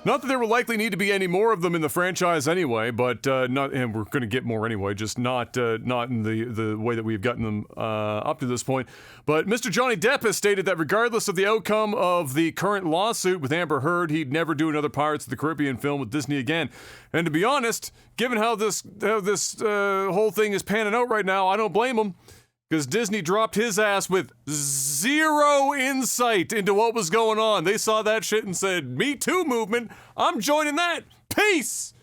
Not that there will likely need to be any more of them in the franchise anyway, but not, and we're going to get more anyway, just not in the way that we've gotten them up to this point. But Mr. Johnny Depp has stated that regardless of the outcome of the current lawsuit with Amber Heard, he'd never do another Pirates of the Caribbean film with Disney again. And to be honest, given how this whole thing is panning out right now, I don't blame him. Because Disney dropped his ass with zero insight into what was going on. They saw that shit and said, "Me Too movement, I'm joining that. Peace!"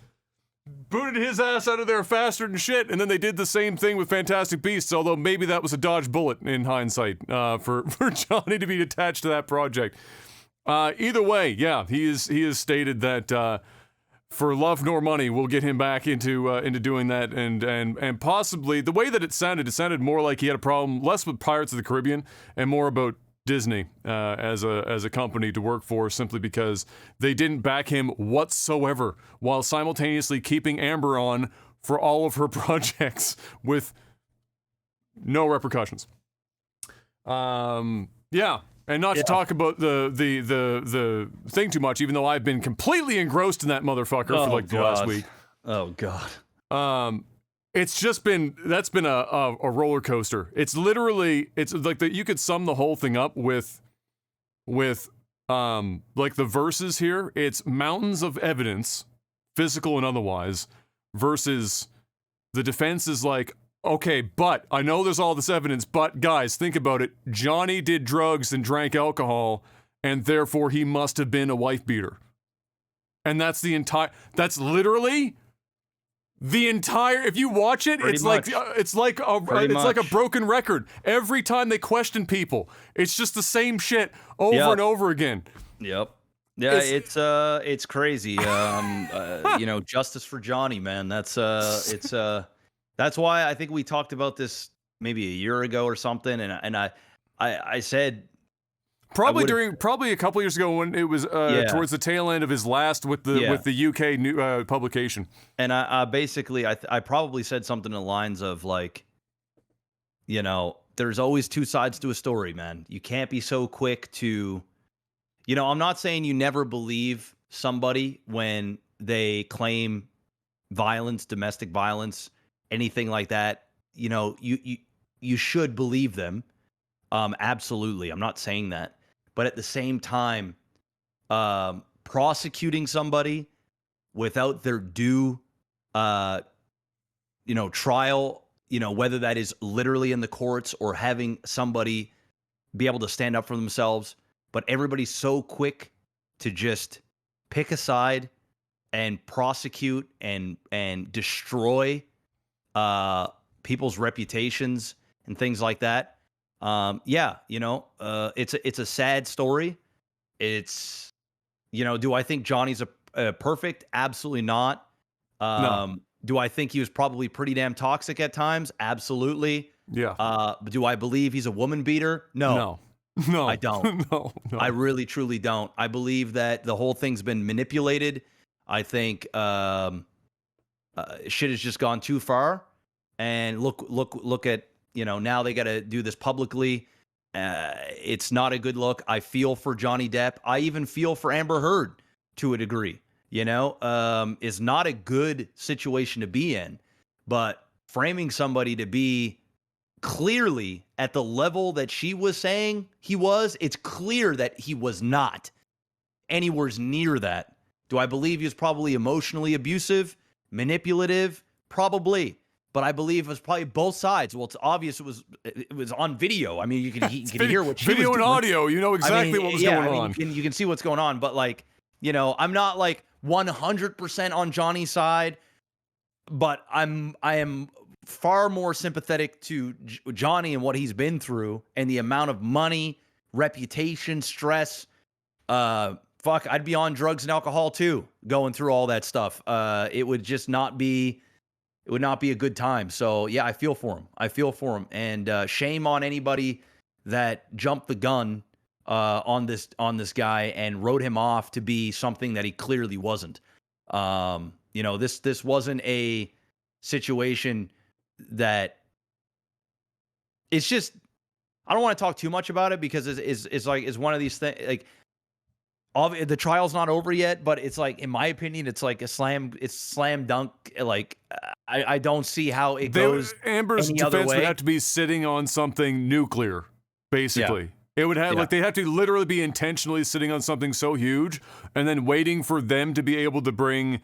Booted his ass out of there faster than shit, and then they did the same thing with Fantastic Beasts, although maybe that was a dodged bullet in hindsight for Johnny to be attached to that project. Either way, yeah, he has stated that for love nor money, we'll get him back into doing that, and possibly the way that it sounded more like he had a problem less with Pirates of the Caribbean and more about Disney as a company to work for, simply because they didn't back him whatsoever, while simultaneously keeping Amber on for all of her projects with no repercussions. Yeah. And not to talk about the thing too much, even though I've been completely engrossed in that motherfucker for like the last week. Oh God. It's just been a roller coaster. It's like that. You could sum the whole thing up with like the verses here. It's mountains of evidence, physical and otherwise, versus the defense is like, okay, but I know there's all this evidence, but guys, think about it. Johnny did drugs and drank alcohol, and therefore he must have been a wife beater. And that's literally the entire, if you watch it, it's like a broken record. Every time they question people, it's just the same shit over and over again. Yep. Yeah, it's crazy. Justice for Johnny, man. That's why I think we talked about this maybe a year ago or something, and I said probably a couple years ago when it was towards the tail end of his last with the UK new, publication. And I basically I probably said something in the lines of like, there's always two sides to a story, man. You can't be so quick to, I'm not saying you never believe somebody when they claim violence, domestic violence, anything like that, you should believe them. Absolutely. I'm not saying that. But at the same time, prosecuting somebody without their due, trial, whether that is literally in the courts or having somebody be able to stand up for themselves. But everybody's so quick to just pick a side and prosecute and destroy people's reputations and things like that. It's a sad story. It's, do I think Johnny's a perfect? Absolutely not. No. Do I think he was probably pretty damn toxic at times? Absolutely. Yeah. But do I believe he's a woman beater? No. I don't. No. I really, truly don't. I believe that the whole thing's been manipulated. I think shit has just gone too far. And look at, now they got to do this publicly. It's not a good look. I feel for Johnny Depp. I even feel for Amber Heard to a degree. Is not a good situation to be in. But framing somebody to be clearly at the level that she was saying he was, it's clear that he was not anywhere near that. Do I believe he was probably emotionally abusive, manipulative? Probably. But I believe it was probably both sides. Well, it's obvious it was on video. I mean, you can hear what she was doing. Video and audio, you know exactly what was going on. You can see what's going on. But I'm not like 100% on Johnny's side, but I am far more sympathetic to Johnny and what he's been through and the amount of money, reputation, stress. I'd be on drugs and alcohol too, going through all that stuff. It would just not be. It would not be a good time. So yeah, I feel for him. And shame on anybody that jumped the gun on this guy and wrote him off to be something that he clearly wasn't. This wasn't a situation that it's just. I don't want to talk too much about it because it's one of these things. Like, The trial's not over yet, but it's like, in my opinion, it's like it's slam dunk. Like, I don't see how it goes Amber's any other defense way. would have to be sitting on something nuclear, basically. It would have, like, they'd have to literally be intentionally sitting on something so huge and then waiting for them to be able to bring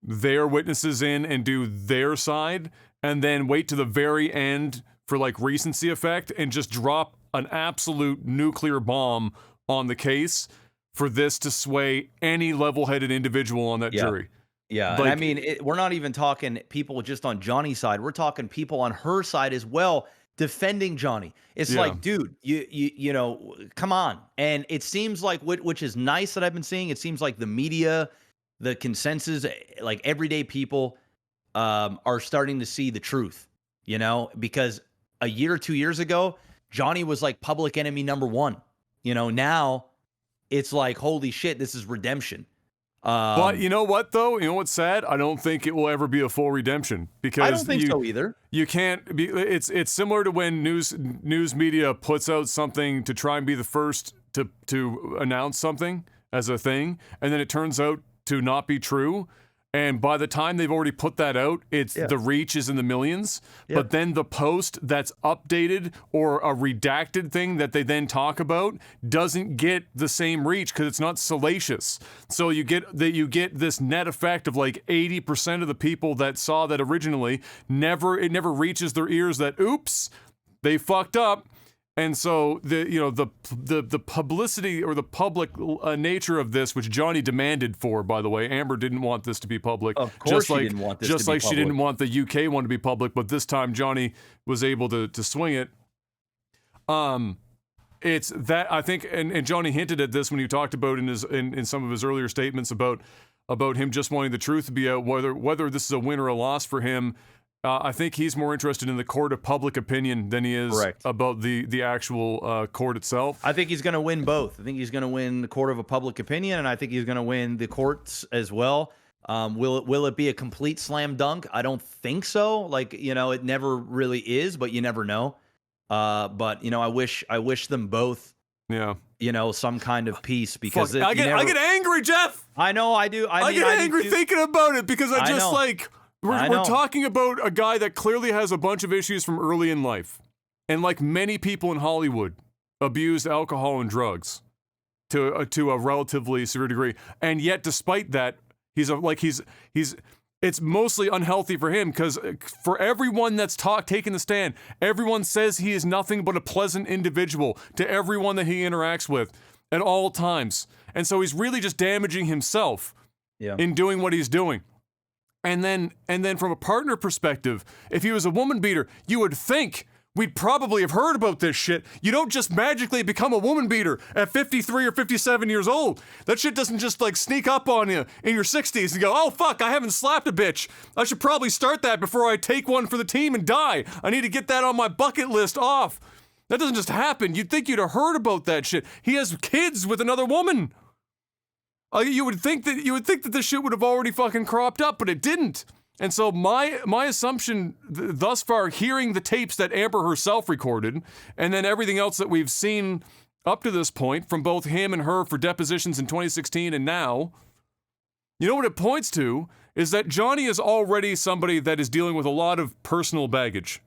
their witnesses in and do their side, and then wait to the very end for, like, recency effect and just drop an absolute nuclear bomb on the case for this to sway any level-headed individual on that jury. Yeah, Like, and I mean, we're not even talking people just on Johnny's side. We're talking people on her side as well, defending Johnny. It's like, dude, you know, come on. And it seems like, which is nice that I've been seeing, it seems like the media, the consensus, like everyday people are starting to see the truth, you know, because a year or 2 years ago, Johnny was like public enemy number one. You know, now it's like, holy shit, this is redemption. But you know what, though? You know what's sad? I don't think it will ever be a full redemption, because I don't think so either. You can't be. It's similar to when news media puts out something to try and be the first to announce something as a thing, and then it turns out to not be true. And by the time they've already put that out, the reach is in the millions. Yeah. But then the post that's updated or a redacted thing that they then talk about doesn't get the same reach because it's not salacious. So you get this net effect of like 80% of the people that saw that originally it never reaches their ears that, oops, they fucked up. And so the publicity or the public nature of this, which Johnny demanded for, by the way, Amber didn't want this to be public. Of course, she didn't want this to be public. She didn't want the UK one to be public, but this time Johnny was able to swing it. It's that, I think, and Johnny hinted at this when he talked about in some of his earlier statements about him just wanting the truth to be out, whether this is a win or a loss for him. I think he's more interested in the court of public opinion than he is about the actual court itself. I think he's going to win both. I think he's going to win the court of a public opinion, and I think he's going to win the courts as well. Will it be a complete slam dunk? I don't think so. Like, you know, it never really is, but you never know. But you know, I wish them both. Yeah. You know, some kind of peace, because I get angry, Jeff. I know, I do. I get angry thinking about it, because I just like. We're talking about a guy that clearly has a bunch of issues from early in life, and like many people in Hollywood, abused alcohol and drugs to a relatively severe degree, and yet despite that, he's it's mostly unhealthy for him, because for everyone that's taking the stand, everyone says he is nothing but a pleasant individual to everyone that he interacts with at all times, and so he's really just damaging himself in doing what he's doing. And then from a partner perspective, if he was a woman beater, you would think we'd probably have heard about this shit. You don't just magically become a woman beater at 53 or 57 years old. That shit doesn't just like sneak up on you in your 60s and go, oh fuck, I haven't slapped a bitch. I should probably start that before I take one for the team and die. I need to get that on my bucket list off. That doesn't just happen. You'd think you'd have heard about that shit. He has kids with another woman. You would think that this shit would have already fucking cropped up, but it didn't. And so my assumption thus far, hearing the tapes that Amber herself recorded, and then everything else that we've seen up to this point from both him and her for depositions in 2016 and now, you know what it points to is that Johnny is already somebody that is dealing with a lot of personal baggage.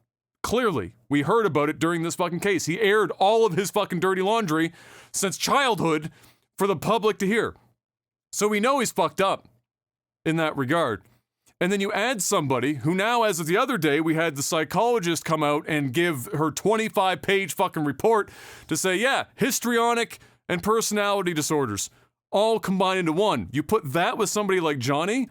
Clearly, we heard about it during this fucking case. He aired all of his fucking dirty laundry since childhood for the public to hear. So we know he's fucked up in that regard. And then you add somebody who now, as of the other day, we had the psychologist come out and give her 25-page fucking report to say, yeah, histrionic and personality disorders all combined into one. You put that with somebody like Johnny,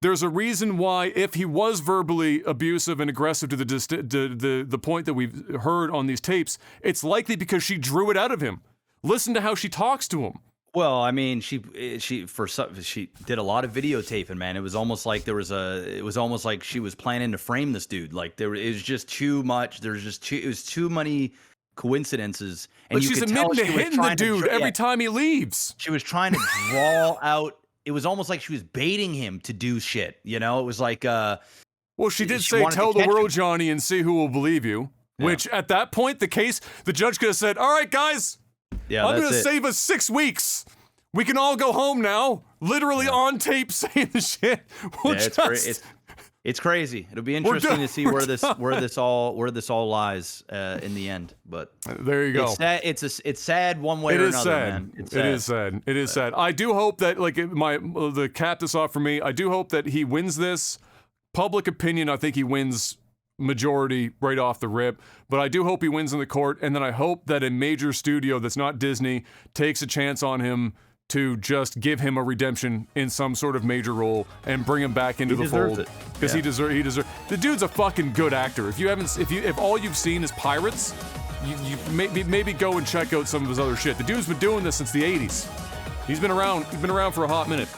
there's a reason why, if he was verbally abusive and aggressive to the point that we've heard on these tapes, it's likely because she drew it out of him. Listen to how she talks to him. Well, I mean, she did a lot of videotaping, man. It was almost like she was planning to frame this dude. Like it was just too much. It was too many coincidences. And but she's admitting to hitting the dude every time he leaves. She was trying to draw out. It was almost like she was baiting him to do shit. You know, it was like. Well, she did say, "Tell the world, Johnny, and see who will believe you." Yeah. Which, at that point, the judge could have said, "All right, guys." Yeah, I'm going to save us 6 weeks. We can all go home now. Literally on tape saying the shit. It's crazy. It'll be interesting to see where this all lies in the end. But there you go. It's sad one way or another, man. It is sad. It is sad. I do hope that the cap this off for me. I do hope that he wins this. Public opinion, I think he wins majority right off the rip. But I do hope he wins in the court, and then I hope that a major studio that's not Disney takes a chance on him to just give him a redemption in some sort of major role and bring him back into the fold because he deserves. The dude's a fucking good actor. If all you've seen is Pirates, you maybe go and check out some of his other shit. The dude's been doing this since the 80s. He's been around for a hot minute.